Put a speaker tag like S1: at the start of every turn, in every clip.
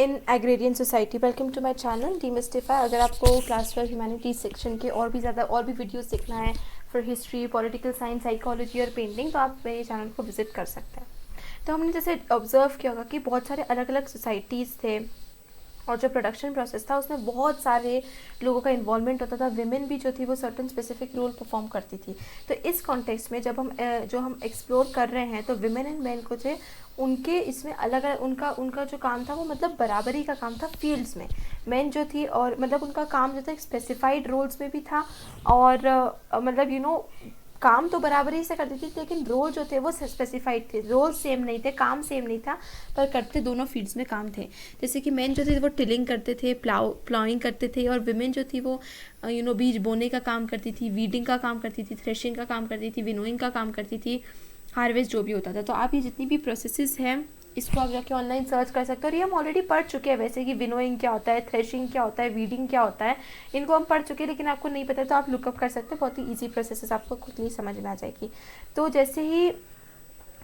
S1: In agrarian society. Welcome to my channel demystify. अगर आपको class 12 humanities section के और भी वीडियोस देखना है for history, political science, psychology और पेंटिंग, तो आप मेरे चैनल को विजिट कर सकते हैं। तो हमने जैसे ऑब्जर्व किया होगा कि बहुत सारे अलग अलग सोसाइटीज़ थे और जो प्रोडक्शन प्रोसेस था उसमें बहुत सारे लोगों का इन्वॉल्वमेंट होता था। विमेन भी जो थी वो सर्टन स्पेसिफिक रोल परफॉर्म करती थी। तो इस कॉन्टेक्स्ट में जब हम एक्सप्लोर कर रहे हैं तो विमेन एंड मेन को थे उनके इसमें अलग अलग उनका जो काम था वो मतलब बराबरी का काम था फील्ड्स में। मेन जो थी और मतलब उनका काम जो था स्पेसिफाइड रोल्स में भी था और मतलब काम तो बराबरी से करती थी, लेकिन रोल जो थे वो स्पेसिफाइड थे। रोल सेम नहीं थे, काम सेम नहीं था, पर करते दोनों फील्ड्स में काम थे। जैसे कि मेन जो थे वो टिलिंग करते थे, प्लाउइंग करते थे, और विमेन जो थी वो बीज बोने का काम करती थी, वीडिंग का काम करती थी, थ्रेशिंग का काम करती थी, विनोइंग का काम करती थी, हार्वेस्ट जो भी होता था। तो आप ये जितनी भी प्रोसेसेस हैं इसको आप जाके ऑनलाइन सर्च कर सकते हो। और ये हम ऑलरेडी पढ़ चुके हैं वैसे कि विनोइंग क्या होता है, थ्रेशिंग क्या होता है, वीडिंग क्या होता है, इनको हम पढ़ चुके हैं, लेकिन आपको नहीं पता तो आप लुकअप कर सकते हैं। बहुत ही ईजी प्रोसेसेस आपको खुद ही समझ में आ जाएगी। तो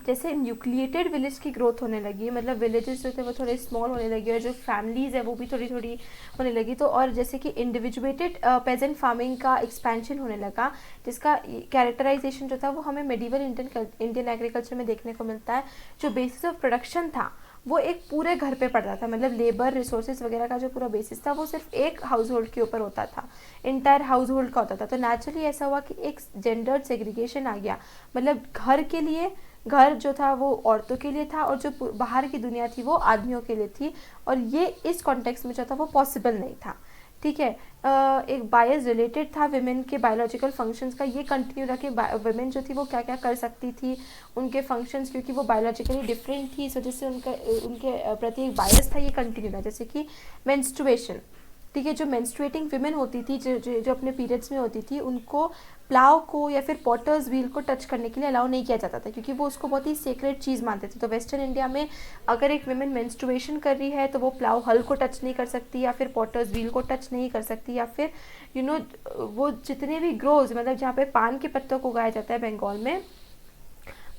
S1: जैसे न्यूक्लिएटेड विलेज की ग्रोथ होने लगी, मतलब विलेजेस जो थे वो थोड़े स्मॉल होने लगे और जो फैमिलीज़ है वो भी थोड़ी थोड़ी होने लगी। तो और जैसे कि इंडिविजुएटेड पेजेंट फार्मिंग का एक्सपेंशन होने लगा, जिसका कैरेक्टराइजेशन जो था वो हमें मेडिवल इंडियन एग्रीकल्चर में देखने को मिलता है। जो बेसिस ऑफ प्रोडक्शन था वो एक पूरे घर पे पड़ता था, मतलब लेबर रिसोर्सेज वगैरह का जो पूरा बेसिस था वो सिर्फ एक हाउस होल्ड के ऊपर होता था, इंटायर हाउस होल्ड का होता था। तो नेचुरली ऐसा हुआ कि एक जेंडर सेग्रीगेशन आ गया, मतलब घर जो था वो औरतों के लिए था और जो बाहर की दुनिया थी वो आदमियों के लिए थी। और ये इस कॉन्टेक्स्ट में जो था वो पॉसिबल नहीं था। ठीक है, एक बायस रिलेटेड था विमेन के बायोलॉजिकल फंक्शंस का, ये कंटिन्यू रखे। विमेन जो थी वो क्या क्या कर सकती थी, उनके फंक्शंस, क्योंकि वो बायोलॉजिकली डिफरेंट थी इस वजह से उनके प्रति एक बायस था, ये कंटिन्यू रहा। जैसे कि मेंस्ट्रुएशन, ठीक है, जो मेंस्ट्रुएटिंग विमेन होती थी, जो अपने पीरियड्स में होती थी, उनको प्लाव को या फिर पॉटर्स व्हील को टच करने के लिए अलाउ नहीं किया जाता था, क्योंकि वो उसको बहुत ही सीक्रेट चीज़ मानते थे। तो वेस्टर्न इंडिया में अगर एक विमेन मेंस्ट्रुएशन कर रही है तो वो प्लाव हल को टच नहीं कर सकती, या फिर पॉटर्स व्हील को टच नहीं कर सकती, या फिर वो जितने भी ग्रोव्स, मतलब जहाँ पे पान के पत्तों को उगाया जाता है बंगाल में,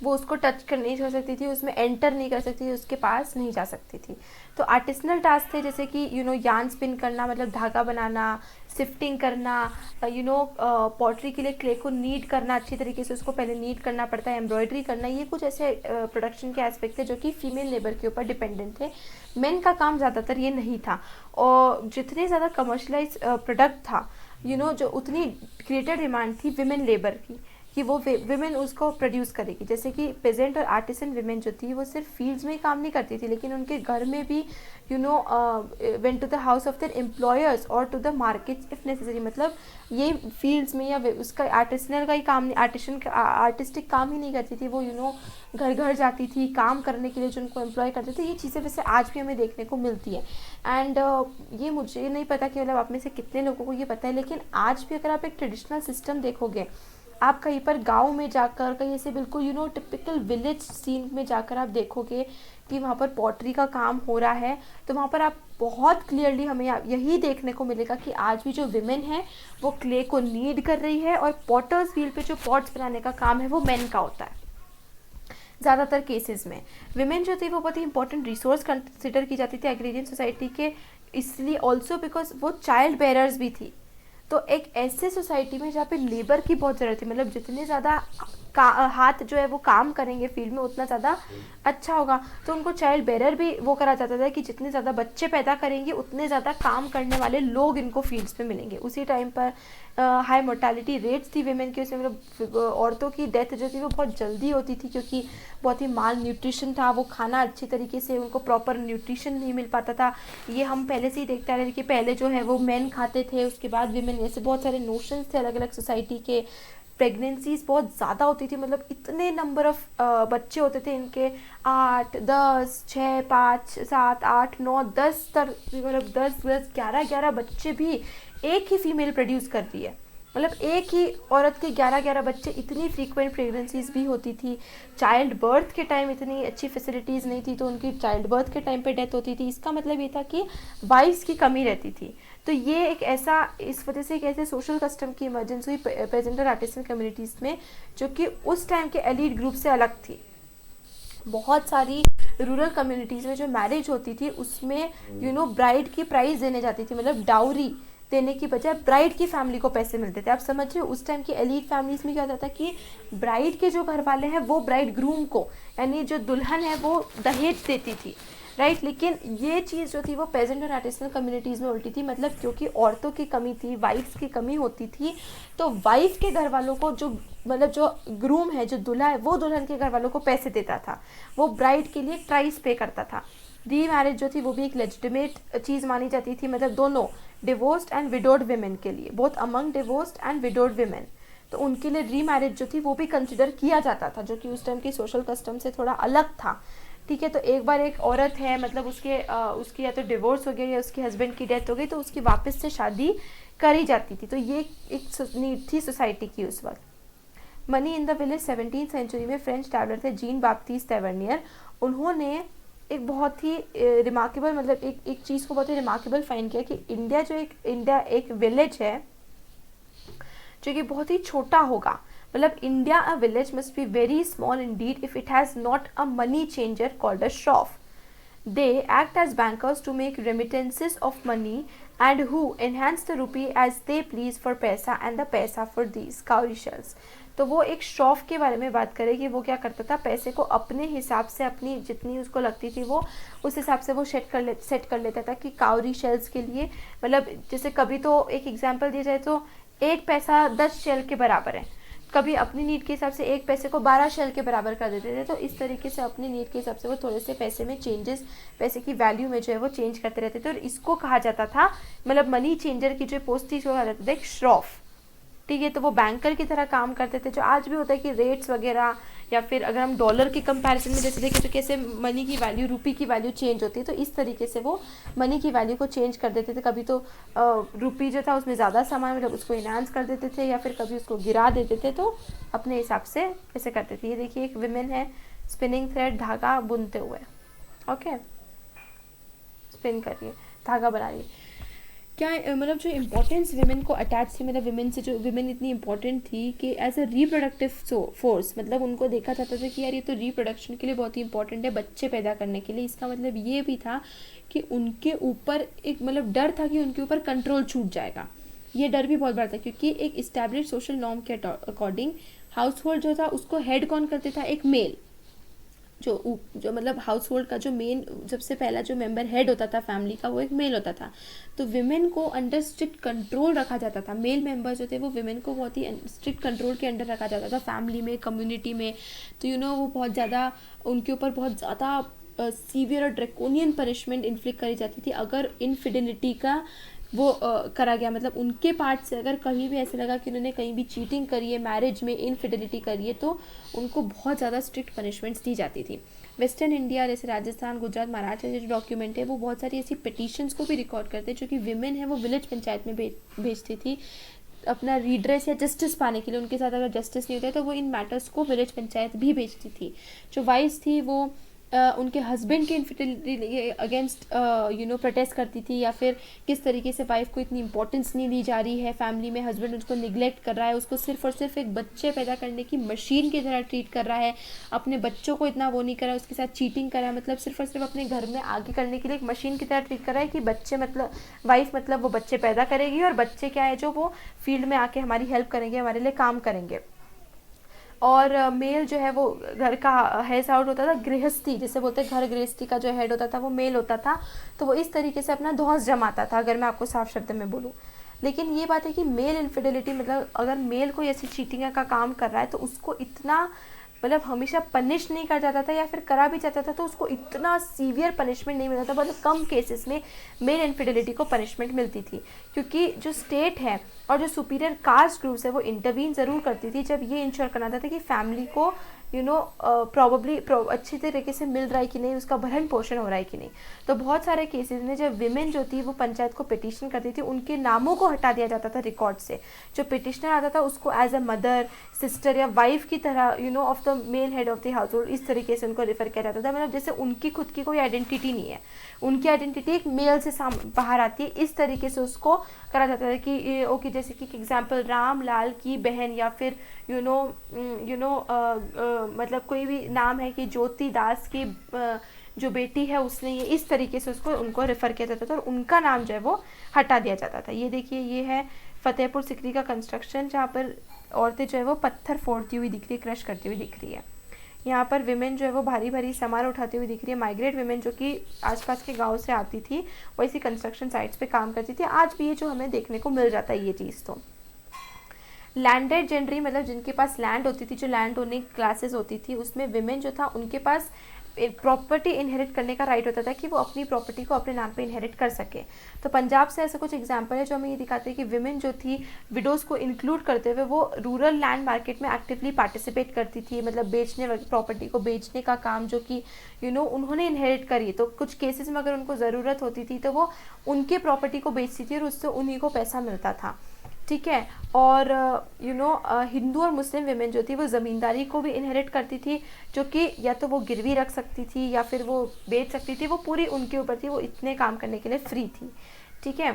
S1: वो उसको टच कर नहीं कर सकती थी, उसमें एंटर नहीं कर सकती थी, उसके पास नहीं जा सकती थी। तो आर्टिसनल टास्क थे, जैसे कि यार्न स्पिन करना, मतलब धागा बनाना, सिफ्टिंग करना, पॉटरी के लिए क्ले को नीड करना, अच्छी तरीके से उसको पहले नीड करना पड़ता है, एम्ब्रॉयडरी करना, ये कुछ ऐसे प्रोडक्शन के एस्पेक्ट थे जो कि फीमेल लेबर के ऊपर डिपेंडेंट थे। मेन का काम ज़्यादातर ये नहीं था। और जितने ज़्यादा कमर्शलाइज प्रोडक्ट था, जो उतनी ग्रेटर डिमांड थी विमेन लेबर की, कि वो विमेन उसको प्रोड्यूस करेगी। जैसे कि पेजेंट और आर्टिसन विमेन जो थी वो सिर्फ फील्ड्स में ही काम नहीं करती थी, लेकिन उनके घर में भी went to the house of their employers और to the market if necessary. मतलब ये फील्ड्स में या उसका आर्टिसनल का ही काम नहीं, आर्टिस्टिक काम ही नहीं करती थी, वो घर घर जाती थी काम करने के लिए, जो उनको एम्प्लॉय करते थे। ये चीज़ें वैसे आज भी हमें देखने को मिलती है। एंड ये मुझे नहीं पता कि मतलब आप में से कितने लोगों को ये पता है, लेकिन आज भी अगर आप एक ट्रेडिशनल सिस्टम देखोगे, आप कहीं पर गांव में जाकर, कहीं ऐसे बिल्कुल टिपिकल विलेज सीन में जाकर आप देखोगे कि वहाँ पर पॉटरी का काम हो रहा है, तो वहाँ पर आप बहुत क्लियरली हमें यही देखने को मिलेगा कि आज भी जो विमेन है वो क्ले को नीड कर रही है, और पॉटर्स व्हील पे जो पॉट्स बनाने का काम है वो मेन का होता है। ज़्यादातर केसेस में विमेन जो थी वो बहुत ही इंपॉर्टेंट रिसोर्स कंसिडर की जाती थी एग्रीरियन सोसाइटी के, इसलिए ऑल्सो बिकॉज वो चाइल्ड बेरर्स भी थी। तो एक ऐसे सोसाइटी में जहाँ पे लेबर की बहुत ज़रूरत थी, मतलब जितने ज़्यादा हाथ जो है वो काम करेंगे फील्ड में उतना ज़्यादा अच्छा होगा। तो उनको चाइल्ड बेरर भी वो करा जाता था कि जितने ज़्यादा बच्चे पैदा करेंगे उतने ज़्यादा काम करने वाले लोग इनको फील्ड्स पे मिलेंगे। उसी टाइम पर हाई मोर्टालिटी रेट्स थी विमेन की, उसमें मतलब औरतों की डेथ जो थी वो बहुत जल्दी होती थी, क्योंकि बहुत ही माल न्यूट्रिशन था, वो खाना अच्छी तरीके से उनको प्रॉपर न्यूट्रिशन नहीं मिल पाता था। ये हम पहले से ही देखते आ रहे थे कि पहले जो है वो मेन खाते थे, उसके बाद विमेन, ऐसे बहुत सारे नोशंस थे अलग अलग सोसाइटी के। प्रेगनेंसीज बहुत ज़्यादा होती थी, मतलब इतने नंबर ऑफ बच्चे होते थे इनके, 8, 10, 6, 5, 7, 8, 9, 10 तक, मतलब 10, 11 बच्चे भी एक ही फीमेल प्रोड्यूस करती है। मतलब एक ही औरत के 11 बच्चे, इतनी फ्रीक्वेंट प्रेगनेंसीज भी होती थी। चाइल्ड बर्थ के टाइम इतनी अच्छी फैसिलिटीज़ नहीं थी, तो उनकी चाइल्ड बर्थ के टाइम पे डेथ होती थी। इसका मतलब ये था कि वाइफ्स की कमी रहती थी। तो ये एक ऐसा, इस वजह से एक ऐसे सोशल कस्टम की इमर्जेंस हुई पेजेंट और आर्टिसन कम्युनिटीज़ में, जो कि उस टाइम के एलीट ग्रुप से अलग थी। बहुत सारी रूरल कम्युनिटीज़ में जो मैरिज होती थी उसमें ब्राइड की प्राइस देने जाती थी, मतलब डाउरी देने की बजाय ब्राइड की फैमिली को पैसे मिलते थे। आप समझ रहे हो, उस टाइम की एलीट फैमिलीज में क्या होता था कि ब्राइड के जो घर वाले हैं वो ब्राइड ग्रूम को, यानी जो दुल्हन है वो दहेज देती थी, राइट। लेकिन ये चीज़ जो थी वो पेजेंट और आर्टिसनल कम्युनिटीज़ में उल्टी थी, मतलब क्योंकि औरतों की कमी थी, वाइफ्स की कमी होती थी, तो वाइफ के घर वालों को जो मतलब जो ग्रूम है, जो दूल्हा है, वो दुल्हन के घर वालों को पैसे देता था, वो ब्राइड के लिए प्राइस पे करता था। री मैरिज जो थी वो भी एक लेजिटिमेट चीज़ मानी जाती थी, मतलब दोनों डिवोर्स्ड एंड विडोड विमेन के लिए, both among divorced and widowed women, तो उनके लिए री मैरिज जो थी वो भी कंसिडर किया जाता था, जो कि उस टाइम की सोशल कस्टम से थोड़ा अलग था, ठीक है। तो एक बार एक औरत है, मतलब उसकी या तो डिवोर्स हो गया या उसके हस्बैंड की डेथ हो गई, तो उसकी वापस से शादी करी जाती थी। तो ये एक नीड थी सोसाइटी की उस वक्त। Money in the village 17th century में फ्रेंच ट्रैवलर थे जीन बाप्टिस्ट टैवर्नियर, उन्होंने एक बहुत ही रिमार्केबल, मतलब एक चीज़ को बहुत ही रिमार्केबल फाइंड किया कि इंडिया एक विलेज है जो कि बहुत ही छोटा होगा, मतलब India a village must be very small Indeed if it has not a money changer called a Shroff. They act as bankers to make remittances of money and who enhance the rupee as they please for पैसा and the पैसा for these cowrie shells. तो वो एक श्रॉफ के बारे में बात करें कि वो क्या करता था, पैसे को अपने हिसाब से, अपनी जितनी उसको लगती थी वो उस हिसाब से वो सेट कर लेता था कि काउरी शेल्स के लिए, मतलब जैसे कभी तो एक एग्जांपल दिया जाए तो 1 पैसा 10 शेल के बराबर है, कभी अपनी नीड के हिसाब से 1 पैसे को 12 शेल के बराबर कर देते थे। तो इस तरीके से अपनी नीड के हिसाब से वो थोड़े से पैसे में चेंजेस, पैसे की वैल्यू में जो है वो चेंज करते रहते थे, और इसको कहा जाता था, मतलब मनी चेंजर की जो पोस्ट थी इसको कहा जाता था एक श्रॉफ, ठीक है। तो वो बैंकर की तरह काम करते थे, जो आज भी होता है कि रेट्स वगैरह, या फिर अगर हम डॉलर के कंपैरिजन में जैसे देखें तो कैसे मनी की वैल्यू, रुपी की वैल्यू चेंज होती है, तो इस तरीके से वो मनी की वैल्यू को चेंज कर देते थे। कभी तो रुपी जो था उसमें ज़्यादा सामान, मतलब उसको इनहांस कर देते थे, या फिर कभी उसको गिरा देते थे, तो अपने हिसाब से ऐसे करते थे। ये देखिए एक विमेन है, स्पिनिंग थ्रेड, धागा बुनते हुए, ओके, स्पिन करिए, धागा बना रही है। क्या मतलब जो इम्पोर्टेंस विमेन को अटैच थी, मतलब विमेन से जो विमेन इतनी इंपॉर्टेंट थी कि एज अ रिप्रोडक्टिव फोर्स, मतलब उनको देखा जाता था कि यार ये तो रिप्रोडक्शन के लिए बहुत ही इंपॉर्टेंट है, बच्चे पैदा करने के लिए। इसका मतलब ये भी था कि उनके ऊपर एक मतलब डर था कि उनके ऊपर कंट्रोल छूट जाएगा, ये डर भी बहुत बड़ा था, क्योंकि एक इस्टेब्लिश सोशल नॉर्म के अकॉर्डिंग हाउस होल्ड जो था उसको हेड कौन करते था, एक मेल, जो मतलब हाउस होल्ड का जो मेन सबसे पहला जो मेंबर हेड होता था फैमिली का, वो एक मेल होता था। तो विमेन को अंडर स्ट्रिक्ट कंट्रोल रखा जाता था, मेल मेंबर्स जो थे वो विमेन को बहुत ही स्ट्रिक्ट कंट्रोल के अंडर रखा जाता था फैमिली में, कम्युनिटी में। तो वो बहुत ज़्यादा उनके ऊपर बहुत ज़्यादा सीवियर और ड्रैकोनियन पनिशमेंट इन्फ्लिक्ट करी जाती थी अगर इनफिडेलिटी का वो करा गया, मतलब उनके पार्ट से अगर कहीं भी ऐसे लगा कि उन्होंने कहीं भी चीटिंग करी है, मैरिज में इनफिडेलिटी करी है, तो उनको बहुत ज़्यादा स्ट्रिक्ट पनिशमेंट्स दी जाती थी। वेस्टर्न इंडिया जैसे राजस्थान, गुजरात, महाराष्ट्र के जो डॉक्यूमेंट है वो बहुत सारी ऐसी पिटिशंस को भी रिकॉर्ड करते हैं, जो कि विमेन है वो विलेज पंचायत में भेजती थी अपना रीड्रेस या जस्टिस पाने के लिए। उनके साथ अगर जस्टिस नहीं होता तो वो इन मैटर्स को विलेज पंचायत भी भेजती थी। जो वाइफ थी वो उनके हस्बैंड के इनफिडेलिटी अगेंस्ट प्रोटेस्ट करती थी, या फिर किस तरीके से वाइफ को इतनी इंपॉर्टेंस नहीं दी जा रही है फैमिली में, हस्बैंड उसको निगलेक्ट कर रहा है, उसको सिर्फ और सिर्फ एक बच्चे पैदा करने की मशीन की तरह ट्रीट कर रहा है, अपने बच्चों को इतना वो नहीं कर रहा है, उसके साथ चीटिंग कर रहा है, मतलब सिर्फ और सिर्फ अपने घर में आगे करने के लिए एक मशीन की तरह ट्रीट कर रहा है कि बच्चे मतलब वाइफ मतलब वो बच्चे पैदा करेगी, और बच्चे क्या है जो वो फील्ड में आके हमारी हेल्प करेंगे, हमारे लिए काम करेंगे। और मेल जो है वो घर का हेड आउट होता था, गृहस्थी जैसे बोलते हैं, घर गृहस्थी का जो हेड होता था वो मेल होता था। तो वो इस तरीके से अपना धौंस जमाता था, अगर मैं आपको साफ शब्द में बोलूँ। लेकिन ये बात है कि मेल इनफिडेलिटी, मतलब अगर मेल कोई ऐसी चीटिंग का काम कर रहा है तो उसको इतना मतलब हमेशा पनिश नहीं कर जाता था, या फिर करा भी जाता था तो उसको इतना सीवियर पनिशमेंट नहीं मिलता था। बहुत कम केसेस में मेल इनफिडेलिटी को पनिशमेंट मिलती थी, क्योंकि जो स्टेट है और जो सुपीरियर कास्ट ग्रुप्स है वो इंटरवीन ज़रूर करती थी जब ये इंश्योर करना था कि फैमिली को प्रॉबली अच्छी तरीके से मिल रहा है कि नहीं, उसका भरण पोषण हो रहा है कि नहीं। तो बहुत सारे केसेस में जब विमेन जो थी वो पंचायत को पिटिशन करती थी, उनके नामों को हटा दिया जाता था रिकॉर्ड से। जो पिटिशनर आता था उसको एज अ मदर, सिस्टर या वाइफ की तरह of the male head of the household, इस तरीके से उनको रेफर किया जाता था। मतलब जैसे उनकी खुद की कोई आइडेंटिटी नहीं है, उनकी आइडेंटिटी एक मेल से बाहर आती है, इस तरीके से उसको करा जाता था कि ओके, जैसे कि एग्जाम्पल राम लाल की बहन, या फिर मतलब कोई भी नाम है कि ज्योति दास की जो बेटी है उसने ये, इस तरीके से उसको उनको रेफ़र किया जाता था और उनका नाम जो है वो हटा दिया जाता था। ये देखिए, ये है फतेहपुर सिकरी का कंस्ट्रक्शन, जहाँ पर औरतें जो है वो पत्थर फोड़ती हुई दिख रही है, क्रश करती हुई दिख रही है। यहाँ पर विमेन जो है वो भारी भारी सामान उठाती हुई दिख रही है। माइग्रेट विमेन जो कि आसपास के गांव से आती थी, वो इसी कंस्ट्रक्शन साइट्स पे काम करती थी। आज भी ये जो हमें देखने को मिल जाता है ये चीज़। तो लैंडेड जेंडरी मतलब जिनके पास लैंड होती थी, जो लैंड ओनिंग क्लासेस होती थी, उसमें विमेन जो था उनके पास प्रॉपर्टी इनहेरिट करने का राइट होता था कि वो अपनी प्रॉपर्टी को अपने नाम पे इनहेरिट कर सके। तो पंजाब से ऐसा कुछ एग्जांपल है जो हमें ये दिखाते हैं कि विमेन जो थी, विडोज़ को इंक्लूड करते हुए वो रूरल लैंड मार्केट में एक्टिवली पार्टिसिपेट करती थी, मतलब बेचने, प्रॉपर्टी को बेचने का काम जो कि उन्होंने इनहेरिट करी। तो कुछ केसेस में अगर उनको ज़रूरत होती थी तो वो उनके प्रॉपर्टी को बेचती थी और उससे उन्हीं को पैसा मिलता था, ठीक है। और हिंदू और मुस्लिम विमेन जो थी वो ज़मींदारी को भी इनहेरिट करती थी, जो कि या तो वो गिरवी रख सकती थी या फिर वो बेच सकती थी, वो पूरी उनके ऊपर थी, वो इतने काम करने के लिए फ्री थी, ठीक है।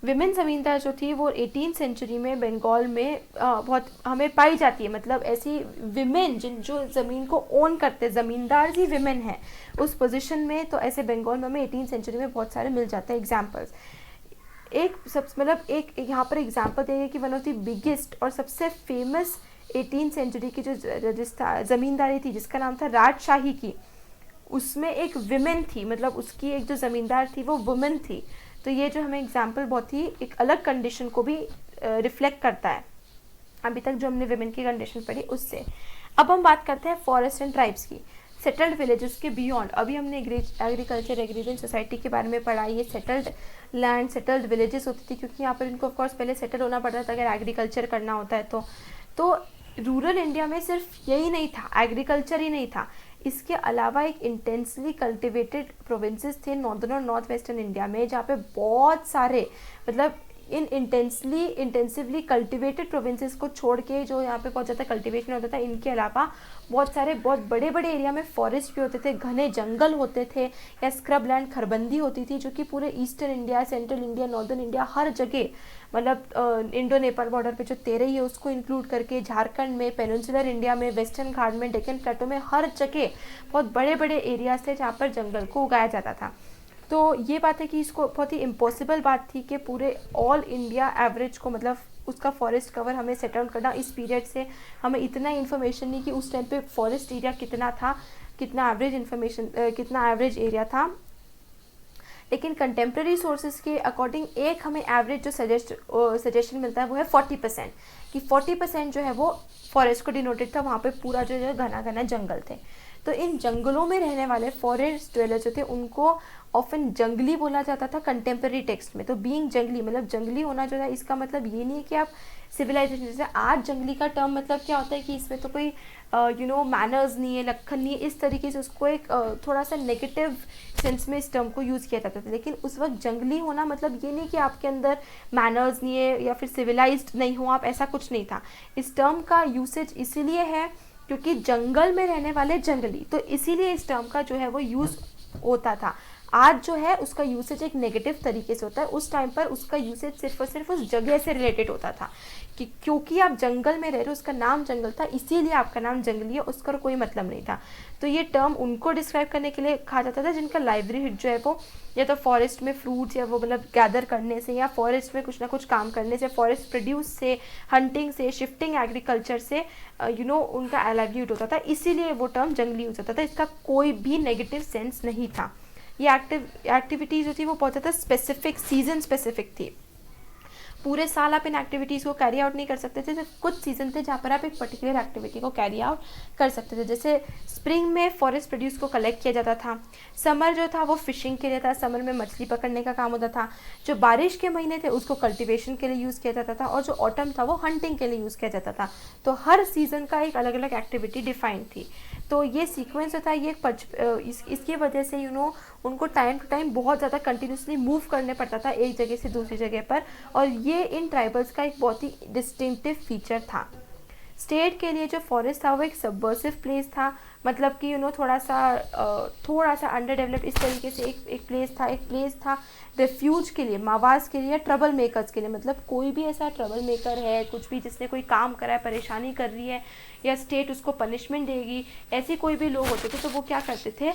S1: विमेन ज़मींदार जो थी वो 18th सेंचुरी में बंगाल में बहुत हमें पाई जाती है। मतलब ऐसी विमेन जो ज़मीन को ओन करते, ज़मींदार ही विमेन है उस पोजीशन में, तो ऐसे बंगाल में हमें 18th सेंचुरी में बहुत सारे मिल जाते हैं एग्जाम्पल्स। एक यहाँ पर एग्जांपल देंगे कि वन ऑफ द बिगेस्ट और सबसे फेमस 18th सेंचुरी की जो ज़मींदारी थी जिसका नाम था राजशाही की, उसमें एक विमेन थी, मतलब उसकी एक जो ज़मींदार थी वो वुमेन थी। तो ये जो हमें एग्जांपल बहुत ही एक अलग कंडीशन को भी रिफ्लेक्ट करता है, अभी तक जो हमने विमेन की कंडीशन पढ़ी उससे। अब हम बात करते हैं फॉरेस्ट एंड ट्राइब्स की। सेटल्ड विलेजेस के बियॉन्ड, अभी हमने एग्रीकल्चर एग्रीजन सोसाइटी के बारे में पढ़ा। ये सेटल्ड लैंड, सेटल्ड विलेजेस होती थी, क्योंकि यहाँ पर इनको ऑफकोर्स पहले सेटल होना पड़ता था अगर एग्रीकल्चर करना होता है तो रूरल इंडिया में सिर्फ यही नहीं था, एग्रीकल्चर ही नहीं था, इसके अलावा एक इंटेंसली कल्टिवेटेड प्रोविंसेस थे नॉर्दर्न और नॉर्थ वेस्टर्न इंडिया में, जहाँ पे बहुत सारे मतलब इन इंटेंसिवली कल्टिवेटेड प्रोविंसेस को छोड़ के जो यहाँ पे बहुत ज़्यादा कल्टिवेशन होता था, इनके अलावा बहुत सारे बहुत बड़े बड़े एरिया में फॉरेस्ट भी होते थे, घने जंगल होते थे या स्क्रब लैंड खरबंदी होती थी, जो कि पूरे eastern India, central India, northern India हर जगह, मतलब इंडो नेपाल बॉर्डर पे जो तेरही है उसको इंक्लूड करके झारखंड में, पेनिनसुलर इंडिया में, वेस्टर्न घाट में, डेक्कन प्लेटो में, हर जगह बहुत बड़े बड़े एरियाज थे जहाँ पर जंगल को उगाया जाता था। तो ये बात है कि इसको बहुत ही इम्पॉसिबल बात थी कि पूरे ऑल इंडिया एवरेज को, मतलब उसका फॉरेस्ट कवर हमें सेट आउट करना। इस पीरियड से हमें इतना इन्फॉर्मेशन नहीं कि उस टाइम पे फॉरेस्ट एरिया कितना था, कितना एवरेज एरिया था। लेकिन कंटेम्प्रेरी सोर्सेज के अकॉर्डिंग एक हमें एवरेज जो सजेशन मिलता है वो है 40%, कि 40% जो है वो फॉरेस्ट को डिनोटेड था, वहाँ पे पूरा जो है घना घना जंगल थे। तो इन जंगलों में रहने वाले फॉरेस्ट ड्वेलर्स जो थे उनको ऑफन जंगली बोला जाता था कंटेम्प्रेरी टेक्स्ट में। तो बीइंग जंगली, मतलब जंगली होना जो है, इसका मतलब ये नहीं है कि आप सिविलाइजेशन, जैसे आज जंगली का टर्म मतलब क्या होता है कि इसमें तो कोई मैनर्स नहीं है, लखन नहीं है, इस तरीके से उसको एक थोड़ा सा नेगेटिव सेंस में इस टर्म को यूज़ किया जाता था। लेकिन उस वक्त जंगली होना मतलब ये नहीं कि आपके अंदर मैनर्स नहीं है या फिर सिविलाइज्ड नहीं हो आप, ऐसा कुछ नहीं था। इस टर्म का यूसेज इसीलिए है क्योंकि जंगल में रहने वाले जंगली, तो इसीलिए इस टर्म का जो है वो यूज़ होता था। आज जो है उसका यूसेज एक नेगेटिव तरीके से होता है, उस टाइम पर उसका यूसेज सिर्फ और सिर्फ उस जगह से रिलेटेड होता था कि क्योंकि आप जंगल में रह रहे हो, उसका नाम जंगल था इसीलिए आपका नाम जंगली है, उसका कोई मतलब नहीं था। तो ये टर्म उनको डिस्क्राइब करने के लिए कहा जाता था जिनका लाइवलीहुड जो है वो या तो फॉरेस्ट में फ्रूट्स या वो मतलब गैदर करने से, या फॉरेस्ट में कुछ ना कुछ काम करने से, फॉरेस्ट प्रोड्यूस से, हंटिंग से, शिफ्टिंग एग्रीकल्चर से उनका लाइवलीहुड होता था, इसीलिए वो टर्म जंगली यूज होता था। इसका कोई भी नेगेटिव सेंस नहीं था। ये एक्टिविटीज़ जो थी वो बहुत ज़्यादा स्पेसिफिक, सीजन स्पेसिफिक थी। पूरे साल आप इन एक्टिविटीज़ को कैरी आउट नहीं कर सकते थे, तो कुछ सीजन थे जहाँ पर आप एक पर्टिकुलर एक्टिविटी को कैरी आउट कर सकते थे। जैसे स्प्रिंग में फॉरेस्ट प्रोड्यूस को कलेक्ट किया जाता था, समर जो था वो फिशिंग के लिए था, समर में मछली पकड़ने का काम होता था, जो बारिश के महीने थे उसको कल्टीवेशन के लिए यूज़ किया जाता था, और जो ऑटम था वो हंटिंग के लिए यूज़ किया जाता था। तो हर सीज़न का एक अलग अलग एक्टिविटी डिफाइंड थी। तो ये सीक्वेंस होता है, ये इसकी वजह से उनको टाइम टू टाइम बहुत ज़्यादा कंटिन्यूसली मूव करने पड़ता था एक जगह से दूसरी जगह पर, और ये इन ट्राइबल्स का एक बहुत ही डिस्टिंक्टिव फीचर था। स्टेट के लिए जो फॉरेस्ट था वो एक सबवर्सिव प्लेस था, मतलब कि थोड़ा सा अंडर डेवलप्ड इस तरीके से एक प्लेस था रेफ्यूज के लिए, मावास के लिए, ट्रबल मेकर्स के लिए, मतलब कोई भी ऐसा ट्रबल मेकर है, कुछ भी जिसने कोई काम करा है, परेशानी कर रही है या स्टेट उसको पनिशमेंट देगी, ऐसे कोई भी लोग होते थे तो वो क्या करते थे,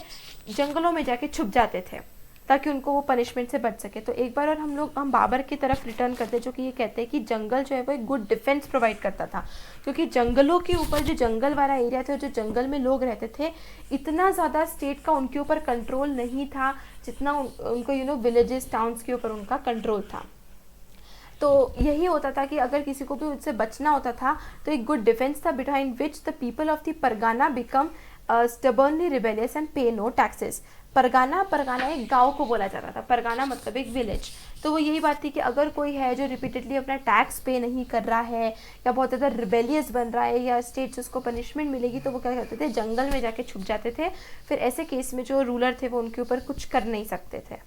S1: जंगलों में जाके छुप जाते थे ताकि उनको वो पनिशमेंट से बच सके। तो एक बार और हम बाबर की तरफ रिटर्न करते हैं, जो कि ये कहते हैं कि जंगल जो है वो एक गुड डिफेंस प्रोवाइड करता था, क्योंकि जंगलों के ऊपर जो जंगल वाला एरिया था, जो जंगल में लोग रहते थे, इतना ज़्यादा स्टेट का उनके ऊपर कंट्रोल नहीं था जितना उनको विलेजेस टाउन्स के ऊपर उनका कंट्रोल था। तो यही होता था कि अगर किसी को भी उससे बचना होता था तो एक गुड डिफेंस था, behind which the people of the pargana become stubbornly rebellious and pay no taxes. Pargana एक गांव को बोला जाता था, परगाना मतलब एक विलेज। तो वो यही बात थी कि अगर कोई है जो रिपीटेडली अपना टैक्स पे नहीं कर रहा है या बहुत ज़्यादा रिबेलियस बन रहा है या स्टेट से उसको पनिशमेंट मिलेगी, तो वो क्या करते थे, जंगल में जाके छुप जाते थे। फिर ऐसे केस में जो रूलर थे वो उनके ऊपर कुछ कर नहीं सकते थे।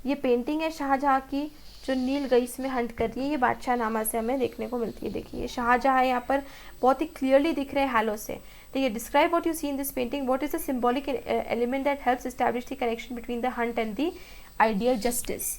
S1: ये पेंटिंग है शाहजहाँ की, जो नील गई इसमें हंट कर रही है, ये बादशाह नामा से हमें देखने को मिलती है। देखिए शाहजहाँ है यहाँ पर, बहुत ही क्लियरली दिख रहे हैं हैलो से। देखिए, describe what you see in this painting, what is the symbolic element that helps establish the connection between the hunt and the ideal justice.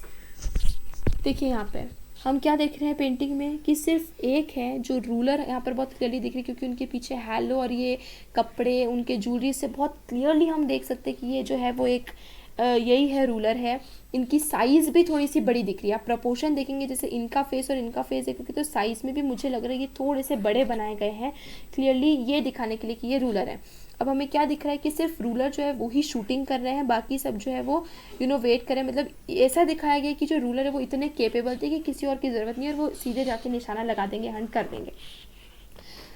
S1: देखिए यहाँ पे हम क्या देख रहे हैं पेंटिंग में कि सिर्फ एक है जो रूलर यहाँ पर बहुत क्लियरली दिख रही है, क्योंकि उनके पीछे हैलो और ये कपड़े, उनके ज्वेलरी से बहुत क्लियरली हम देख सकते हैं कि ये जो है वो एक यही है, रूलर है। इनकी साइज़ भी थोड़ी सी बड़ी दिख रही है। आप प्रपोर्शन देखेंगे, जैसे इनका फेस और इनका फेस देखेंगे तो साइज़ में भी मुझे लग रहा है कि थोड़े से बड़े बनाए गए हैं, क्लियरली ये दिखाने के लिए कि ये रूलर है। अब हमें क्या दिख रहा है कि सिर्फ रूलर जो है वो ही शूटिंग कर रहे हैं, बाकी सब जो है वो वेट करें। मतलब ऐसा दिखाया गया कि जो रूलर है वो इतने केपेबल थे कि किसी और की ज़रूरत नहीं है और वो सीधे जाके निशाना लगा देंगे, हंट कर देंगे।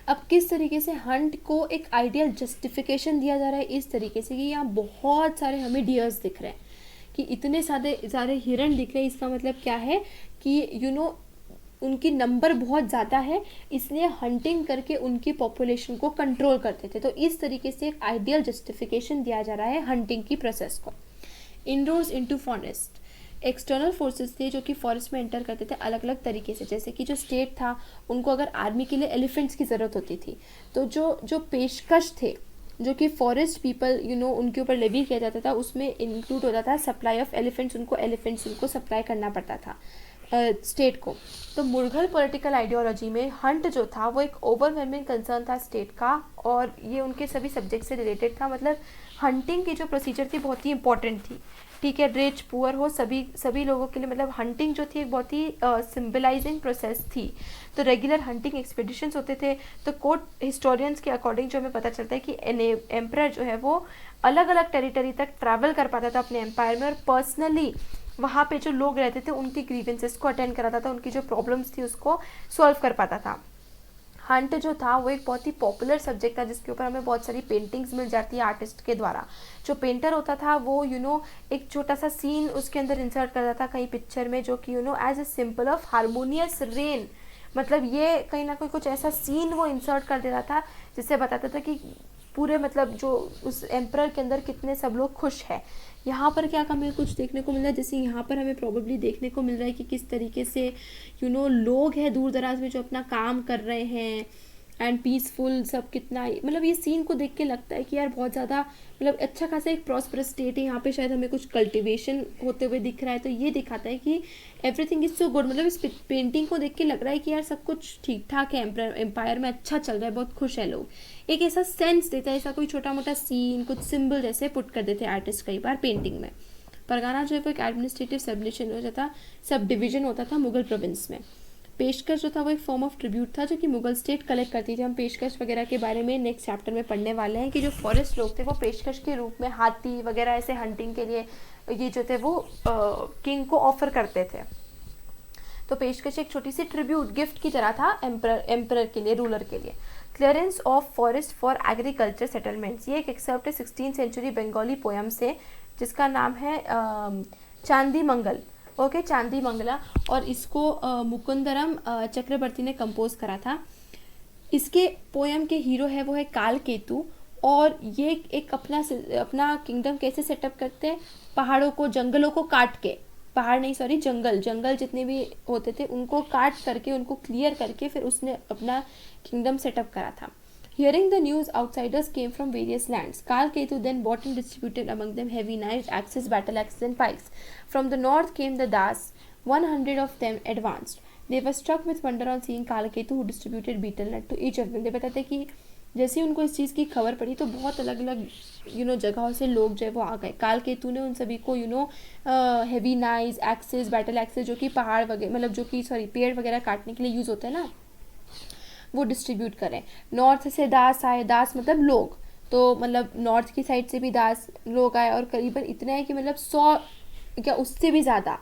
S1: अब किस तरीके से हंट को एक आइडियल जस्टिफिकेशन दिया जा रहा है, इस तरीके से कि यहाँ बहुत सारे हमें डियर्स दिख रहे हैं, कि इतने सारे हिरण दिख रहे हैं। इसका मतलब क्या है कि उनकी नंबर बहुत ज़्यादा है, इसलिए हंटिंग करके उनकी पॉपुलेशन को कंट्रोल करते थे। तो इस तरीके से एक आइडियल जस्टिफिकेशन दिया जा रहा है हंटिंग की प्रोसेस को। Indoors into forest, external forces थे जो कि फॉरेस्ट में एंटर करते थे अलग अलग तरीके से। जैसे कि जो स्टेट था, उनको अगर आर्मी के लिए एलिफेंट्स की ज़रूरत होती थी, तो जो पेशकश थे जो कि फॉरेस्ट पीपल उनके ऊपर लेवी किया जाता था, उसमें इंक्लूड होता था सप्लाई ऑफ एलिफेंट्स। उनको सप्लाई करना पड़ता था स्टेट को। तो मुगल पॉलिटिकल आइडियोलॉजी में हंट जो था वो एक ओवरवेलमिंग कंसर्न था स्टेट का, और ये उनके सभी सब्जेक्ट से रिलेटेड था। मतलब हंटिंग की जो प्रोसीजर थी बहुत ही इंपॉर्टेंट थी, ठीक है, रिच पुअर हो सभी लोगों के लिए। मतलब हंटिंग जो थी एक बहुत ही सिम्बलाइजिंग प्रोसेस थी। तो रेगुलर हंटिंग एक्सपेडिशंस होते थे। तो कोर्ट हिस्टोरियंस के अकॉर्डिंग जो हमें पता चलता है कि एम्परर जो है वो अलग अलग टेरिटरी तक ट्रैवल कर पाता था अपने एम्पायर में, और पर्सनली वहाँ पे जो लोग रहते थे उनकी ग्रीवेंसेस को अटेंड कराता था, उनकी जो प्रॉब्लम्स थी उसको सॉल्व कर पाता था। हंट जो था वो एक बहुत ही पॉपुलर सब्जेक्ट था, जिसके ऊपर हमें बहुत सारी पेंटिंग्स मिल जाती है आर्टिस्ट के द्वारा। जो पेंटर होता था वो एक छोटा सा सीन उसके अंदर इंसर्ट करता था कहीं पिक्चर में, जो कि as a symbol of harmonious reign, मतलब ये कहीं ना कहीं कुछ ऐसा सीन वो इंसर्ट कर देता था जिससे बताता था कि पूरे मतलब जो उस एम्परर के अंदर कितने सब लोग खुश हैं। यहाँ पर क्या हमें कुछ देखने को मिल रहा है, जैसे यहाँ पर हमें प्रॉबेबली देखने को मिल रहा है कि किस तरीके से लोग हैं दूर दराज में जो अपना काम कर रहे हैं एंड पीसफुल सब, कितना मतलब ये सीन को देख के लगता है कि यार बहुत ज़्यादा मतलब अच्छा खासा एक प्रॉस्परस स्टेट है। यहाँ पे शायद हमें कुछ कल्टिवेशन होते हुए दिख रहा है, तो ये दिखाता है कि एवरीथिंग इज़ सो गुड। मतलब इस पेंटिंग को देख के लग रहा है कि यार सब कुछ ठीक ठाक है, एम्पायर में अच्छा चल रहा है, बहुत खुश है लोग। एक ऐसा सेंस देता है, ऐसा कोई छोटा मोटा सीन कुछ सिंबल जैसे पुट कर देते हैं आर्टिस्ट कई बार पेंटिंग में। परगाना जो है वो एक एडमिनिस्ट्रेटिव सब डिवीजन होता था मुगल प्रोविंस में। पेशकश जो था वो एक फॉर्म ऑफ ट्रिब्यूट था जो कि मुगल स्टेट कलेक्ट करती थी। हम पेशकश वगैरह के बारे में नेक्स्ट चैप्टर में पढ़ने वाले हैं कि जो फॉरेस्ट लोग थे वो पेशकश के रूप में हाथी वगैरह ऐसे हंटिंग के लिए ये जो थे वो किंग को ऑफर करते थे। तो पेशकश एक छोटी सी ट्रिब्यूट गिफ्ट की तरह था एम्परर के लिए, रूलर के लिए। Clearance of forest for agriculture settlements, ये एक एक्सेप्ट है 16th सेंचुरी बंगाली पोयम से जिसका नाम है चांदी मंगल, ओके, चांदी मंगला, और इसको मुकुंदरम चक्रवर्ती ने कंपोज करा था। इसके पोयम के हीरो है वो है काल केतु, और ये एक अपना किंगडम कैसे सेटअप करते हैं, पहाड़ों को जंगलों को काट के, पहाड़ नहीं सॉरी जंगल, जंगल जितने भी होते थे उनको काट करके, उनको क्लियर करके फिर उसने अपना किंगडम सेटअप करा था. Hearing the news, outsiders came from various lands. Karl Ketu then bought and distributed among them heavy knives, axes, battle axes, and pikes. From the north came the Das. 100 of them advanced. They were struck with wonder on seeing Karl Ketu, who distributed betel nut to each of them. they बताते कि जैसे ही उनको इस चीज़ की खबर पड़ी तो बहुत अलग अलग जगहों से लोग जो है वो आ गए. काल केतु ने उन सभी को heavy knives, axes, battle axes जो कि पहाड़ वगैरह मतलब जो कि पेड़ वगैरह काटने के लिए यूज़ होता है ना, वो डिस्ट्रीब्यूट करें. नॉर्थ से दास आए, दास मतलब लोग, तो मतलब नॉर्थ की साइड से भी दास लोग आए और करीबन इतने हैं कि मतलब 100 क्या उससे भी ज़्यादा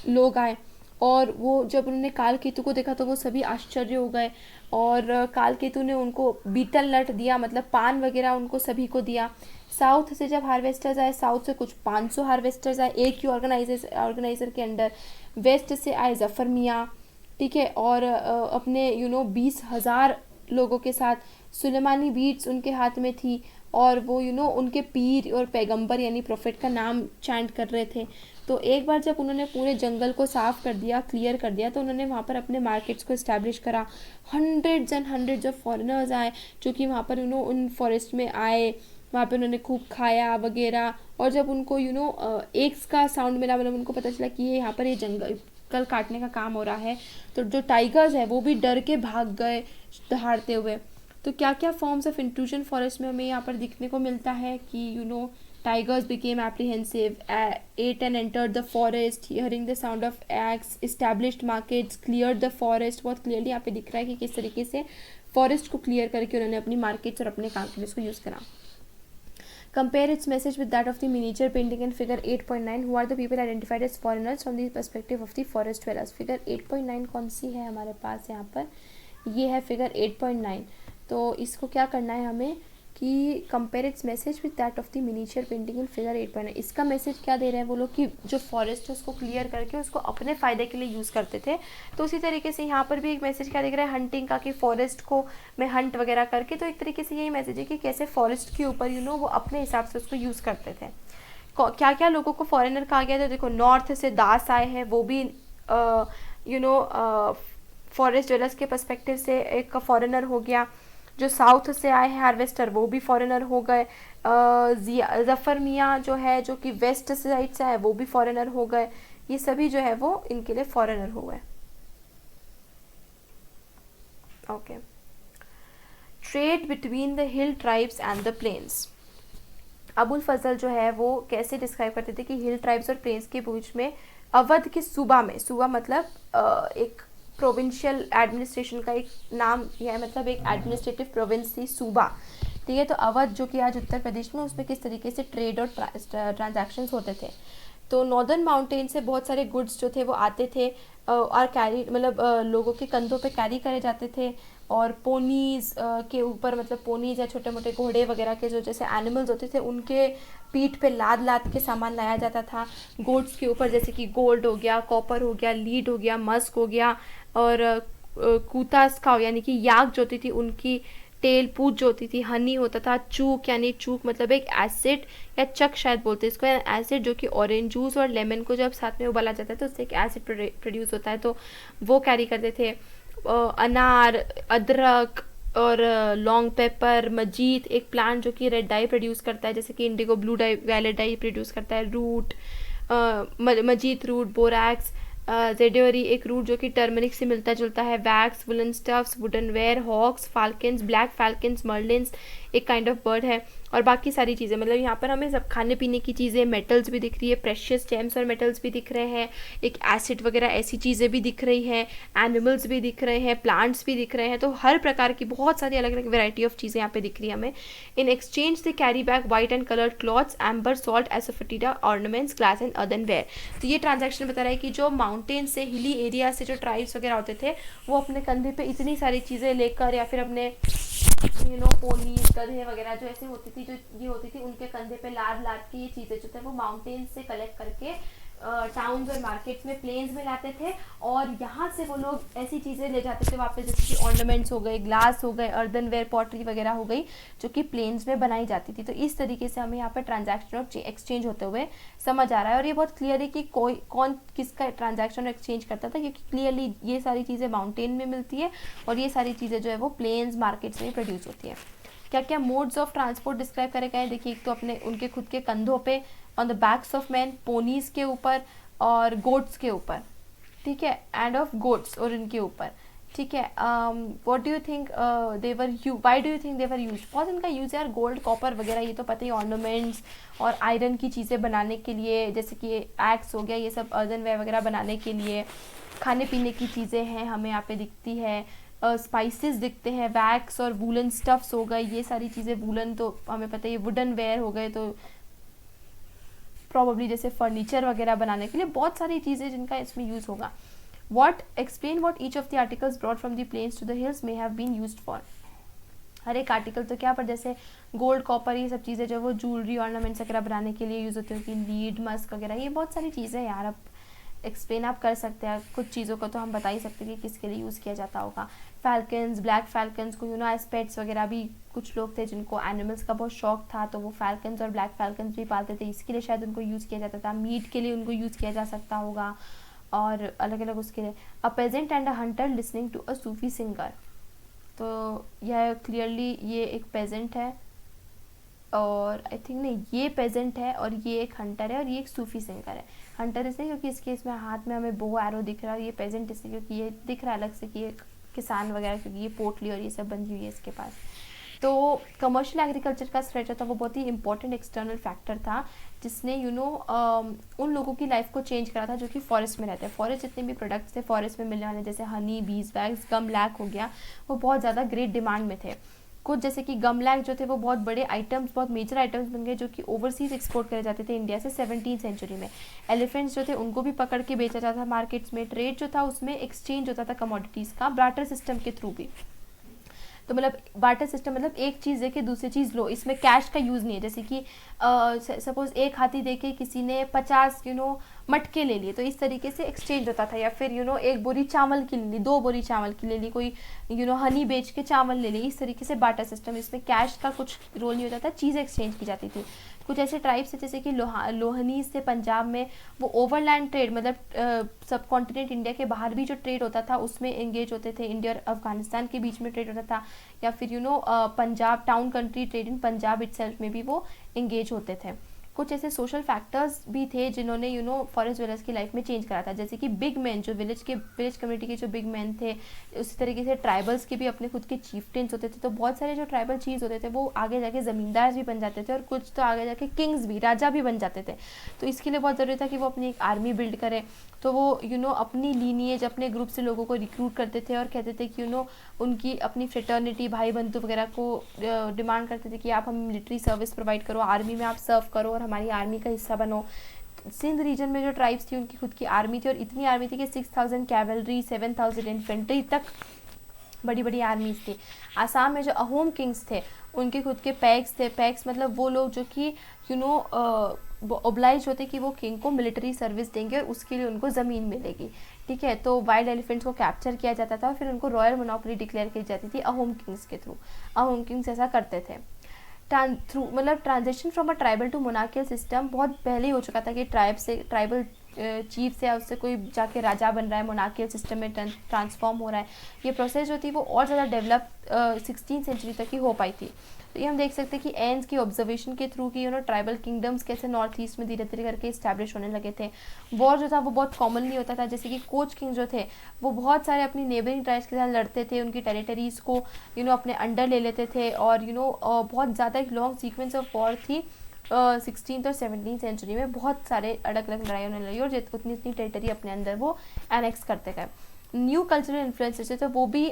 S1: लोग आए. और वो जब उन्होंने काल केतु को देखा तो वो सभी आश्चर्य हो गए और काल केतु ने उनको बीटल नट दिया, मतलब पान वगैरह उनको सभी को दिया. साउथ से जब हार्वेस्टर्स आए, साउथ से कुछ 500 हार्वेस्टर्स आए एक ही ऑर्गेनाइजर के अंडर. वेस्ट से आए जफ़र मियाँ, ठीक है, और अपने 20,000 लोगों के साथ. सुलेमानी बीट्स उनके हाथ में थी और वो उनके पीर और पैगंबर यानी प्रोफेट का नाम चैंट कर रहे थे. तो एक बार जब उन्होंने पूरे जंगल को साफ़ कर दिया, क्लियर कर दिया, तो उन्होंने वहाँ पर अपने मार्केट्स को इस्टेब्लिश करा. Hundreds and hundreds of foreigners आए जो कि वहाँ पर उन फॉरेस्ट में आए. वहाँ पे उन्होंने खूब खाया वगैरह. और जब उनको एक्स का साउंड मिला, मतलब उनको पता चला कि ये यहाँ पर ये जंगल कल काटने का काम हो रहा है, तो जो टाइगर्स है वो भी डर के भाग गए दहाड़ते हुए. तो क्या क्या फॉर्म्स ऑफ इंट्रूजन फॉरेस्ट में हमें यहाँ पर दिखने को मिलता है कि tigers became apprehensive, ate and entered the forest, hearing the sound of axe, established markets, cleared the forest. बहुत क्लियरली यहाँ पे दिख रहा है कि किस तरीके से फॉरेस्ट को क्लियर करके उन्होंने अपनी मार्केट्स और अपने काम के लिए इसको यूज़ करा. Compare its message with that of the miniature painting in figure 8.9. Who are the people identified as foreigners from the perspective of the forest dwellers? Figure 8.9 कौन सी है हमारे पास यहाँ पर? ये है फिगर 8.9. तो इसको क्या करना है हमें कि compare it's message with that of the miniature painting in figure 8.9. इसका मैसेज क्या दे रहे हैं वो लोग कि जो फॉरेस्ट है उसको क्लियर करके उसको अपने फ़ायदे के लिए यूज़ करते थे. तो उसी तरीके से यहाँ पर भी एक मैसेज क्या दिख रहा है, हंटिंग का, कि फॉरेस्ट को में हंट वगैरह करके. तो एक तरीके से यही मैसेज है कि कैसे फॉरेस्ट के ऊपर वो अपने हिसाब से उसको यूज़ करते थे. क्या क्या लोगों को फॉरेनर कहा गया था? देखो, नॉर्थ से दास आए हैं, वो भी फॉरेस्ट ड्वेलर्स के पर्सपेक्टिव से एक फॉरेनर हो गया. जो साउथ से आए हैं हार्वेस्टर वो भी फॉरेनर हो गए. जफ़र मियाँ जो है जो कि वेस्ट साइड से आए वो भी फॉरेनर हो गए. ये सभी जो है वो इनके लिए फॉरेनर हो गए. Okay. Trade between the hill tribes and the plains. Abul Fazl जो है वो कैसे डिस्क्राइब करते थे कि हिल ट्राइब्स और प्लेन्स के बीच में अवध के सूबा में, सूबा मतलब एक प्रोविंशियल एडमिनिस्ट्रेशन का एक नाम है, मतलब एक एडमिनिस्ट्रेटिव प्रोविंस थी सूबा, ठीक है. तो अवध जो कि आज उत्तर प्रदेश में, उसमें किस तरीके से ट्रेड और ट्रांजैक्शंस होते थे. तो नॉर्दर्न माउंटेन से बहुत सारे गुड्स जो थे वो आते थे और कैरी मतलब लोगों के कंधों पे कैरी करे जाते थे. और पोनीज़ के ऊपर, मतलब पोनीज़ या छोटे मोटे घोड़े वगैरह के जो जैसे एनिमल्स होते थे उनके पीठ पे लाद लाद के सामान लाया जाता था. गोड्स के ऊपर जैसे कि गोल्ड हो गया, कॉपर हो गया, लीड हो गया, मस्क हो गया, और कूतास खाओ यानी कि याक जो होती थी उनकी टेल पूछ जो होती थी, हनी होता था, चूक यानी चूक मतलब एक एसिड या चक शायद बोलते हैं इसको, एसिड जो कि ऑरेंज जूस और लेमन को जब साथ में उबाला जाता है तो उससे एक एसिड प्रोड्यूस होता है, तो वो कैरी करते थे. अनार, अदरक और लॉन्ग पेपर, मजीद एक प्लांट जो कि रेड डाई प्रोड्यूस करता है जैसे कि indigo blue dye violet dye produce करता है, root, majith root, borax, zedoary एक रूट जो कि टर्मरिक से मिलता जुलता है, wax, woollen stuffs, wooden ware, hawks, falcons, black falcons, merlins एक काइंड ऑफ बर्ड है, और बाकी सारी चीज़ें. मतलब यहाँ पर हमें सब खाने पीने की चीज़ें, मेटल्स भी दिख रही है, प्रेशियस जेम्स और मेटल्स भी दिख रहे हैं, एक एसिड वगैरह ऐसी चीज़ें भी दिख रही हैं, एनिमल्स भी दिख रहे हैं, प्लांट्स भी दिख रहे हैं. तो हर प्रकार की बहुत सारी अलग अलग वेराइटी ऑफ चीज़ें यहाँ पे दिख रही है हमें. In exchange they carry back white and coloured cloths, amber, salt, asafoetida, ornaments, glass and earthen ware. तो ये ट्रांजैक्शन बता रहा है कि जो माउंटेन से, हिली एरिया से जो ट्राइब्स वगैरह होते थे वो अपने कंधे पे इतनी सारी चीज़ें लेकर, या फिर अपने पोनीज, गधे वगैरह जो ऐसे होती थी, जो ये होती थी उनके कंधे पे लाद लाद के ये चीज़ें जो थे वो माउंटेन से कलेक्ट करके टाउन्स और मार्केट्स में, प्लेन्स में लाते थे, और यहाँ से वो लोग ऐसी चीज़ें ले जाते थे वापस, जैसे कि ऑर्नामेंट्स हो गए, ग्लास हो गए, अर्दनवेयर, पॉटरी वगैरह हो गई, जो कि प्लेन्स में बनाई जाती थी। तो इस तरीके से हमें यहाँ पर ट्रांजैक्शन और एक्सचेंज होते हुए समझ आ रहा है, और ये बहुत क्लियर है कि कौन किसका ट्रांजैक्शन और एक्सचेंज करता था, क्योंकि क्लियरली ये सारी चीज़ें माउंटेन में मिलती है और ये सारी चीज़ें जो है वो प्लेन्स, मार्केट्स में प्रोड्यूस होती है। क्या क्या मोड्स ऑफ ट्रांसपोर्ट डिस्क्राइब करे गए हैं, देखिए एक तो अपने उनके खुद के कंधों पे, on the backs of man, ponies के ऊपर और गोट्स के ऊपर, ठीक है, एंड ऑफ गोट्स और इनके ऊपर, ठीक है। What do you think they were why do you think they were use, बहुत इनका यूज़ है यार, गोल्ड, कॉपर वगैरह ये तो पता ही, ऑर्नामेंट्स और आयरन की चीज़ें बनाने के लिए, जैसे कि एक्स हो गया, ये सब अर्दनवेयर वगैरह बनाने के लिए, खाने पीने की चीज़ें हैं हमें यहाँ पे दिखती है, स्पाइसेस दिखते हैं, वैक्स और वूलन स्टफ्स हो गए, ये सारी चीज़ें, वूलन तो हमें पता है, वुडन वेयर हो गए, तो प्रॉबली जैसे फर्नीचर वगैरह बनाने के लिए बहुत सारी चीज़ें जिनका इसमें यूज़ होगा। What explain what each of the articles brought from the plains to the hills may have been used for, हर एक आर्टिकल तो क्या, पर जैसे गोल्ड, कॉपर, ये सब चीज़ें जो वो ज्वेलरी, ऑर्नामेंट्स वगैरह बनाने के लिए यूज़ होती होगी, लीड, मस्क वगैरह, ये बहुत सारी चीज़ें यार, अब एक्सप्लेन आप कर सकते हैं, कुछ चीज़ों को तो हम बता ही सकते हैं कि किसके लिए यूज़ किया जाता होगा। फैल्कन्स, ब्लैक फैल्कन्स को एज पेट्स वगैरह भी कुछ लोग थे जिनको एनिमल्स का बहुत शौक था, तो वो फैल्कन्स और ब्लैक फैल्कन्स भी पालते थे, इसके लिए शायद उनको यूज़ किया जाता था, मीट के लिए उनको यूज़ किया जा सकता होगा, और अलग अलग उसके लिए। A peasant and a hunter listening to a Sufi singer, तो यह क्लियरली ये एक पेजेंट है, और आई थिंक नहीं, ये पेजेंट है और ये एक हंटर है और ये एक सूफी सिंगर है। हंटर इसलिए क्योंकि इसके इसमें हाथ में हमें बो एरो दिख रहा है, ये पेजेंट इसलिए क्योंकि ये दिख रहा है अलग से कि ये किसान वगैरह, क्योंकि ये पोटली और ये सब बंधी हुई है इसके पास। तो कमर्शियल एग्रीकल्चर का स्ट्रेचर था, वो बहुत ही इंपॉर्टेंट एक्सटर्नल फैक्टर था, जिसने उन लोगों की लाइफ को चेंज करा था जो कि फॉरेस्ट में रहते हैं। फॉरेस्ट जितने भी प्रोडक्ट्स थे फॉरेस्ट में मिलने वाले, जैसे हनी, बीज वैक्स, गम लैक हो गया, वो बहुत ज़्यादा ग्रेट डिमांड में थे। कुछ जैसे कि गमलैक जो थे वो बहुत बड़े आइटम्स, बहुत मेजर आइटम्स बन गए, जो कि ओवरसीज एक्सपोर्ट करे जाते थे इंडिया से 17वीं सेंचुरी में। एलिफेंट्स जो थे उनको भी पकड़ के बेचा जाता था मार्केट्स में। ट्रेड जो था उसमें एक्सचेंज होता था कमोडिटीज़ का, बार्टर सिस्टम के थ्रू भी। तो मतलब बार्टर सिस्टम मतलब एक चीज़ देके दूसरी चीज़ लो, इसमें कैश का यूज़ नहीं है। जैसे कि सपोज एक हाथी देके किसी ने 50 मटके ले लिए, तो इस तरीके से एक्सचेंज होता था। या फिर एक बोरी चावल की ले ली, 2 बोरी चावल की ले ली, कोई हनी बेच के चावल ले ली, इस तरीके से बार्टर सिस्टम। इसमें कैश का कुछ रोल नहीं होता था, चीज़ें एक्सचेंज की जाती थी। कुछ ऐसे ट्राइब्स है जैसे कि लोहनीज थे पंजाब में, वो ओवरलैंड ट्रेड मतलब सब कॉन्टिनेंट इंडिया के बाहर भी जो ट्रेड होता था उसमें एंगेज होते थे। इंडिया और अफगानिस्तान के बीच में ट्रेड होता था, या फिर Punjab town country trade in Punjab itself में भी वो एंगेज होते थे। कुछ ऐसे सोशल फैक्टर्स भी थे जिन्होंने फॉरेस्ट ड्वेलर्स की लाइफ में चेंज करा था, जैसे कि बिग मैन जो विलेज कम्युनिटी के जो बिग मैन थे, उसी तरीके से ट्राइबल्स के भी अपने खुद के चीफ्टेंस होते थे। तो बहुत सारे जो ट्राइबल चीज़ होते थे वो आगे जाके ज़मींदार भी बन जाते थे, और कुछ तो आगे जाके किंग्स भी, राजा भी बन जाते थे। तो इसके लिए बहुत ज़रूरी था कि वो अपनी एक आर्मी बिल्ड करें। तो वो अपनी लीनिएज, अपने ग्रुप से लोगों को रिक्रूट करते थे और कहते थे कि उनकी अपनी फ्रेटर्निटी, भाई बंधु वगैरह को डिमांड करते थे कि आप हमें मिलिट्री सर्विस प्रोवाइड करो, आर्मी में आप सर्व करो और हमारी आर्मी का हिस्सा बनो। सिंध रीजन में जो ट्राइब्स थी उनकी खुद की आर्मी थी, और इतनी आर्मी थी कि 6000 कैवलरी, 7000 इन्फेंट्री तक बड़ी बड़ी आर्मीज थी। आसाम में जो अहोम किंग्स थे उनके खुद के पैक्स थे। पैक्स मतलब वो लोग जो कि ओब्लाइज होते कि वो किंग को मिलिट्री सर्विस देंगे और उसके लिए उनको ज़मीन मिलेगी, ठीक है। तो वाइल्ड एलिफेंट्स को कैप्चर किया जाता था और फिर उनको रॉयल मोनोपोली डिक्लेयर की जाती थी अहोम किंग्स के थ्रू। अहोम किंग्स ऐसा करते थे। Transition from a tribal to monarchical system बहुत पहले ही हो चुका था कि ट्राइबल चीफ से उससे कोई जाके राजा बन रहा है, मोनार्कियल सिस्टम में ट्रांसफॉर्म हो रहा है। ये प्रोसेस जो थी वो और ज़्यादा डेवलप 16वीं सेंचुरी तक ही हो पाई थी। तो ये हम देख सकते हैं कि एंस की ऑब्जर्वेशन के थ्रू कि ट्राइबल किंगडम्स कैसे नॉर्थ ईस्ट में धीरे धीरे करके इस्टेब्लिश होने लगे थे। वॉर जो था वो बहुत कॉमनली होता था, जैसे कि कोच किंग जो थे वो बहुत सारे अपनी नेबरिंग ट्राइब्स के साथ लड़ते थे, उनकी टेरिटरीज़ को अपने अंडर ले लेते थे, और बहुत ज़्यादा एक लॉन्ग सीक्वेंस ऑफ वॉर थी 16th और 17th सेंचुरी में। बहुत सारे अलग अलग लड़ाई होने लगी और उतनी टेरिटरी अपने अंदर वो एनेक्स करते गए। न्यू कल्चरल इन्फ्लुएंसेस थे वो भी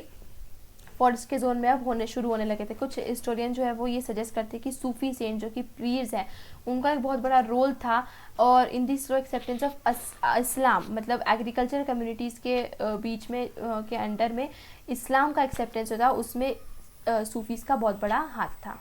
S1: फॉरेस्ट के जोन में अब शुरू होने लगे थे। कुछ हिस्टोरियन जो है वो ये सजेस्ट करते हैं कि सूफी सेंट जो कि पीर्स हैं उनका एक बहुत बड़ा रोल था, और in this slow acceptance of Islam मतलब एग्रीकल्चर कम्युनिटीज़ के बीच में के अंडर में इस्लाम का एक्सेप्टेंस जो था उसमें सूफीज़ का बहुत बड़ा हाथ था।